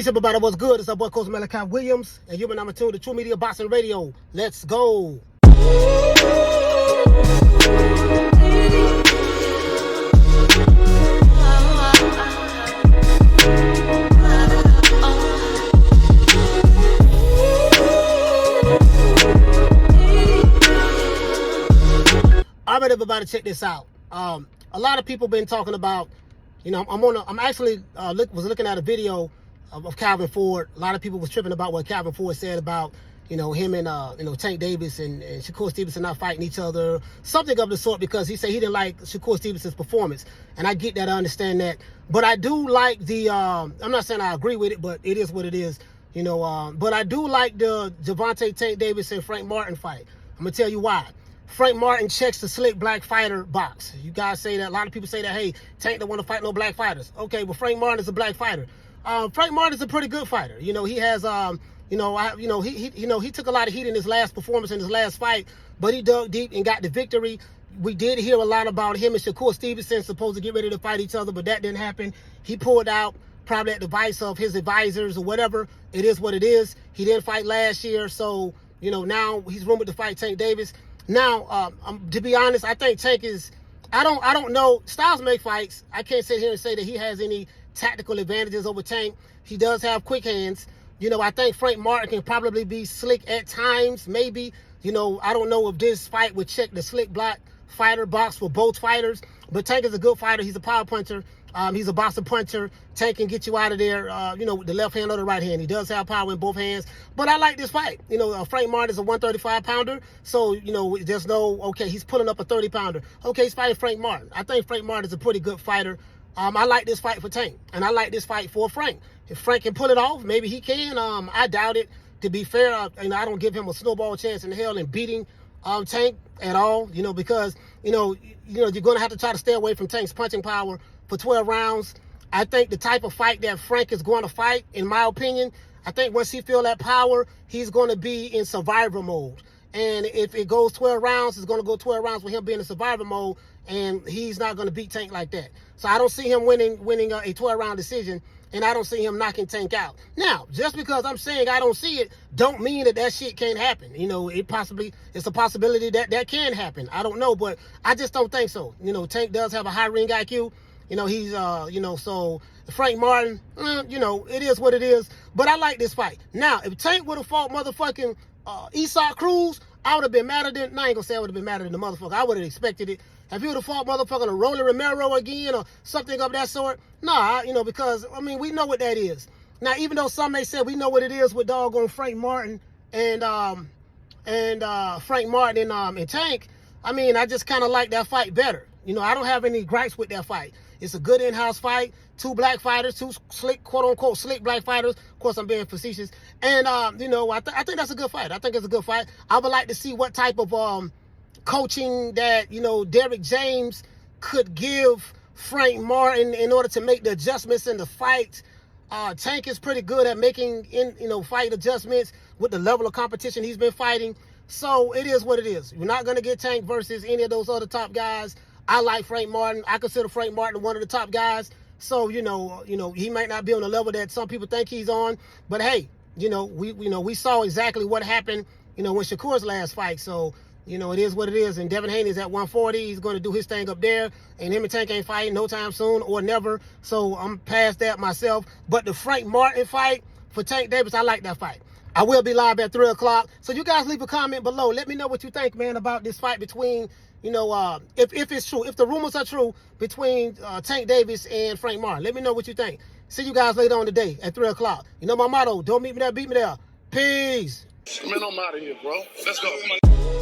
Peace, everybody. What's good? It's our boy, Coach Malachi Williams, and you've been on to the True Media Boxing Radio. Let's go. All right, everybody, check this out. A lot of people been talking about, I'm actually was looking at a video of Calvin Ford. A lot of people was tripping about what Calvin Ford said about, him and, Tank Davis and Shakur Stevenson not fighting each other, something of the sort, because he said he didn't like Shakur Stevenson's performance. And I get that, I understand that. But I do like the, I'm not saying I agree with it, but it is what it is, but I do like the Gervonta Tank Davis and Frank Martin fight. I'm going to tell you why. Frank Martin checks the slick black fighter box. You guys say that, a lot of people say that, hey, Tank don't want to fight no black fighters. Okay, well, Frank Martin is a black fighter. Frank Martin is a pretty good fighter. He has, he took a lot of heat in his last performance, in his last fight, but he dug deep and got the victory. We did hear a lot about him and Shakur Stevenson supposed to get ready to fight each other, but that didn't happen. He pulled out, probably at the advice of his advisors or whatever. It is what it is. He didn't fight last year, so, now he's rumored to fight Tank Davis. Now, to be honest, I think Tank is, I don't know. Styles make fights. I can't sit here and say that he has any tactical advantages over Tank. He does have quick hands. I think Frank Martin can probably be slick at times, maybe. I don't know if this fight would check the slick black fighter box for both fighters. But Tank is a good fighter. He's a power puncher. He's a boxer puncher. Tank can get you out of there, with the left hand or the right hand. He does have power in both hands. But I like this fight. Frank Martin is a 135-pounder. So, there's no, okay, he's pulling up a 30-pounder. Okay, he's fighting Frank Martin. I think Frank Martin is a pretty good fighter. I like this fight for Tank. And I like this fight for Frank. If Frank can pull it off, maybe he can. I doubt it. To be fair, I don't give him a snowball chance in hell in beating Tank at all, because, you're going to have to try to stay away from Tank's punching power for 12 rounds. I think the type of fight that Frank is going to fight, in my opinion, I think once he feel that power, he's going to be in survivor mode. And if it goes 12 rounds, it's going to go 12 rounds with him being in survivor mode, and he's not going to beat Tank like that. So I don't see him winning a 12-round decision, and I don't see him knocking Tank out. Now, just because I'm saying I don't see it, don't mean that shit can't happen. It's a possibility that can happen. I don't know, but I just don't think so. Tank does have a high ring IQ. He's, so Frank Martin, it is what it is. But I like this fight. Now, if Tank would have fought motherfucking Isak Cruz, I would have been madder than, I ain't gonna say I would have been madder than the motherfucker. I would have expected it. If he would have fought motherfucking Rolly Romero again or something of that sort, nah, because, we know what that is. Now, even though some may say we know what it is with doggone Frank Martin and Frank Martin and Tank, I just kind of like that fight better. I don't have any gripes with that fight. It's a good in-house fight. Two black fighters, two slick, quote-unquote, slick black fighters. Of course, I'm being facetious. And, I think that's a good fight. I think it's a good fight. I would like to see what type of coaching that, Derrick James could give Frank Martin in order to make the adjustments in the fight. Tank is pretty good at making, fight adjustments with the level of competition he's been fighting. So it is what it is. You're not going to get Tank versus any of those other top guys. I like Frank Martin. I consider Frank Martin one of the top guys. So, he might not be on the level that some people think he's on. But hey, we saw exactly what happened, when Shakur's last fight. So, it is what it is. And Devin Haney's at 140. He's going to do his thing up there. And him and Tank ain't fighting no time soon or never. So I'm past that myself. But the Frank Martin fight for Tank Davis, I like that fight. I will be live at 3 o'clock. So you guys leave a comment below. Let me know what you think, man, about this fight between, if it's true, if the rumors are true between Tank Davis and Frank Martin. Let me know what you think. See you guys later on today at 3 o'clock. My motto, don't meet me there, beat me there. Peace. Man, I'm out of here, bro. Let's go.